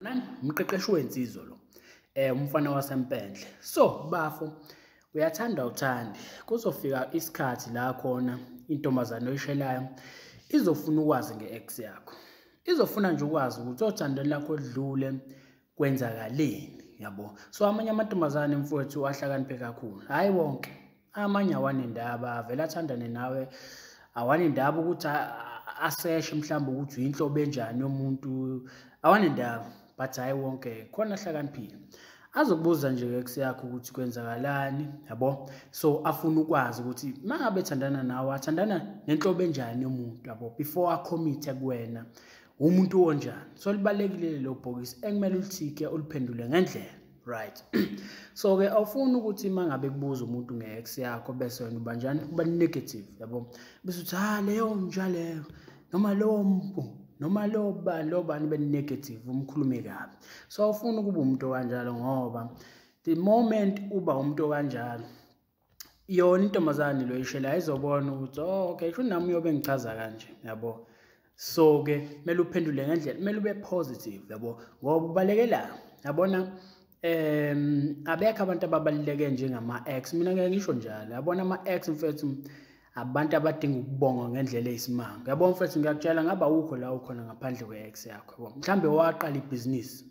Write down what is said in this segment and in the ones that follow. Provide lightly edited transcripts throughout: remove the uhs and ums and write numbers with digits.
Nani umqeqeshi wensizwa lo umfana wasempendle. So bafo uyathanda uthandi kuzofika isikhathi la khona intombazane oyishelayo izofuna ukwazi ngeex yakho. Izofuna nje ukwazi ukuthi othandweni lakho odlule kwenzakaleni, yabo. So amanye amantombazane mfowethu ahlakaniphe kakhulu. Hayi wonke. Amanye awanendaba avela athandane nawe. Awanendaba ukuthi aseshe mhlawumbe ukuthi uyinhlobo enjani yomuntu. Awanendaba. But hayi wonke khona ahlakaniphile. Azokubuza nje ngex yakho ukuthi kwenzakalani, yabo. So afuna ukwazi ukuthi mangabe ethandana nawe athandana nenhlobo enjani yomuntu, yabo, before acommit kuwena. Umuntu onjani. So libalekile lo bhokisi ekumele ulithike uliphendule ngendlela, right? So ke awufuni ukuthi mangabe kubuza umuntu ngex yakho bese wena ubanjani, uba negative, yabo. Bese uthi leyo njalo noma lo mpu noma lo bani be-negative umkhulume kabi. So awufuni ukuba umuntu kanjalo ngoba the moment uba umuntu kanjalo yona intombazane lo ishela izobona ukuthi okay sho nami uyobe ngichaza kanje, yabo. So ke kumele uphendule ngendlela, kumele ube positive, yabo, ngoba ubalekela, yabona. Abekho abantu ababaluleke njengama-ex. Mina ngeke ngisho njalo, yabona ama-ex mfethu abantu abadinga ukubonga ngendlela eyisimanga, yabo mfethu. Ngiyakutshela ngaba ukho la ukhona ngaphandle kwe-ex yakho, yabo. Mhlambe waqala ibhizinisi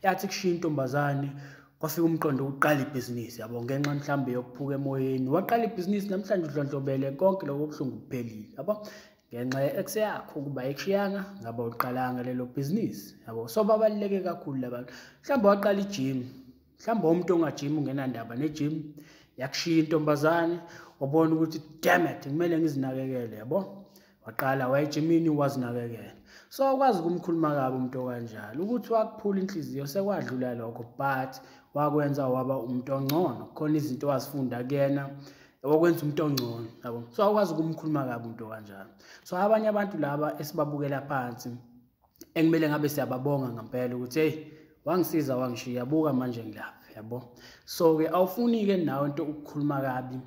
yathi kushiya intombazane kwafika umqondo uqala ibhizinisi, yabo, ngenxa mhlambe yokuphuka emoyeni. Waqala ibhizinisi namhlanje udlondlobele konke lokho kubuhlungu kuphelile, yabo, ngenxa ye-ex yakho ukuba ayikushiyanga ngaba uqalanga lelo bhizinisi, yabo. So babaluleke kakhulu labantu. Mhlambe waqala ijim, mhlambe umuntu ongajimi ungenandaba nejim, yakushiya intombazane wabona ukuthi damn it kumele ngizinakekele, yabo. Waqala wayejimini wazinakekela. So akwazi ukumkhuluma kabi umuntu kanjalo ukuthi wakuphula inhliziyo sekwadlula lokho, but wakwenza waba umuntu ongcono. Khona izinto wazifunda kuyena wakwenza umuntu ongcono, yabo. So akwazi ukumkhuluma kabi umuntu kanjalo. So abanye abantu laba esibabukela phansi ekumele ngabe siyababonga ngempela ukuthi hey wangisiza wangishiya, buka manje ngilapha, yabo. So ke awufuni ke nawe into ukukhuluma kabi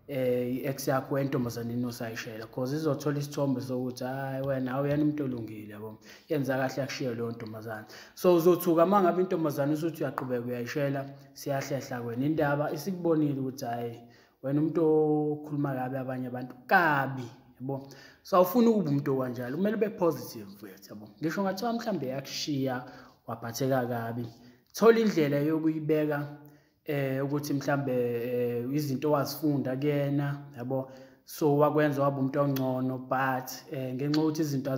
i-ex yakho entombazaneni osayishela, because izothola isithombe sokuthi hayi wena awuyena umuntu olungile, yabo, yenza kahle yakushiya leyo ntombazane. So uzothuka mangabe intombazane usuthi uyaqhubeka uyayishela siyahlehla kwena indaba isikubonile ukuthi hayi wena umuntu okhuluma kabi abanye abantu kabi, yabo. So awufuni ukuba umuntu kanjalo, kumele ube positive mfethu, yabo. Ngisho ngathiwa mhlambe yakushiya waphatheka kabi, thola indlela yokuyibeka ukuthi mhlambe izinto wazifunda kuyena, yabo. So wakwenza waba umuntu ongcono, but ngenxa ukuthi izinto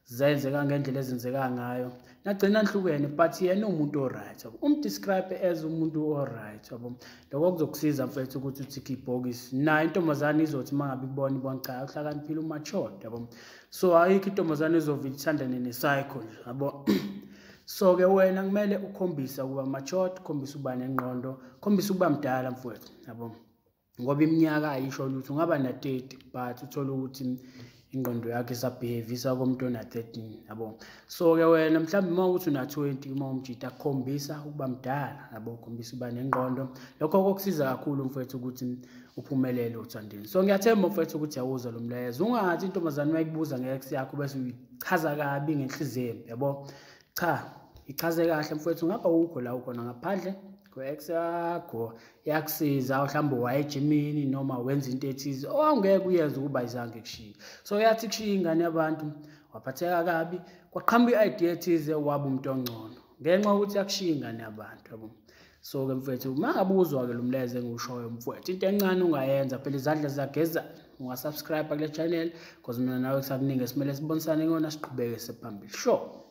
zenzeka ngendlela ezenzeka ngayo nagcina nihlukene, but yena umuntu oright, yabo. Umdescribe as umuntu oright, yabo. Lokho kuzokusiza mfethu ukuthi uthike ibhokisi. Nayo intombazane izothi mangabe ibona ibona cha uhlakaniphile umature, yabo. So ayikho intombazane izovila ithandane ne-psycho nje, yabo. So ke wena kumele ukhombisa ukuba mature, ukhombisa ukuba nengqondo, ukhombisa ukuba mdala mfowethu, yabo. Ngoba iminyaka ayisho lutho, ungaba na-30 but uthola ukuthi ingqondo yakhe isabehevisa komuntu ona-13, yabo. So ke wena mhlawumbe mawukuthi una-20 mawumjida khombisa ukuba mdala, yabo, khombisa ukuba nengqondo. Lokho kokusiza kakhulu mfowethu ukuthi uphumelele uthandweni. So ngiyathemba mfowethu ukuthi yawuzwa lo mlayezo. Ungathi intombazane mayikubuza ngeex yakho bese uyichaza kabi ngenhliziyo, yabo. Cha, ichaze kahle mfowethu, ngapha ukho la ukhona ngaphandle kwe-ex yakho yakusiza, mhlawumbe wayejimini noma wenza into ethize ongeke uyenze ukuba izange kushiya. So yathi kushiya ingane yabantu waphatheka kabi kwaqhamuka i-idea ethize waba umuntu ongcono ngenxa ukuthi yakushiya ingane yabantu, yabo. So ke mfowethu mangabuzwa ke lo mlayezo engiwushoyo mfowethu, into encane ungayenza phela izandla ziyageza, ungasubscribe kule channel because mina nawe kusakuningi esimele sibonisane ngona siqhubeke sephambili, sure.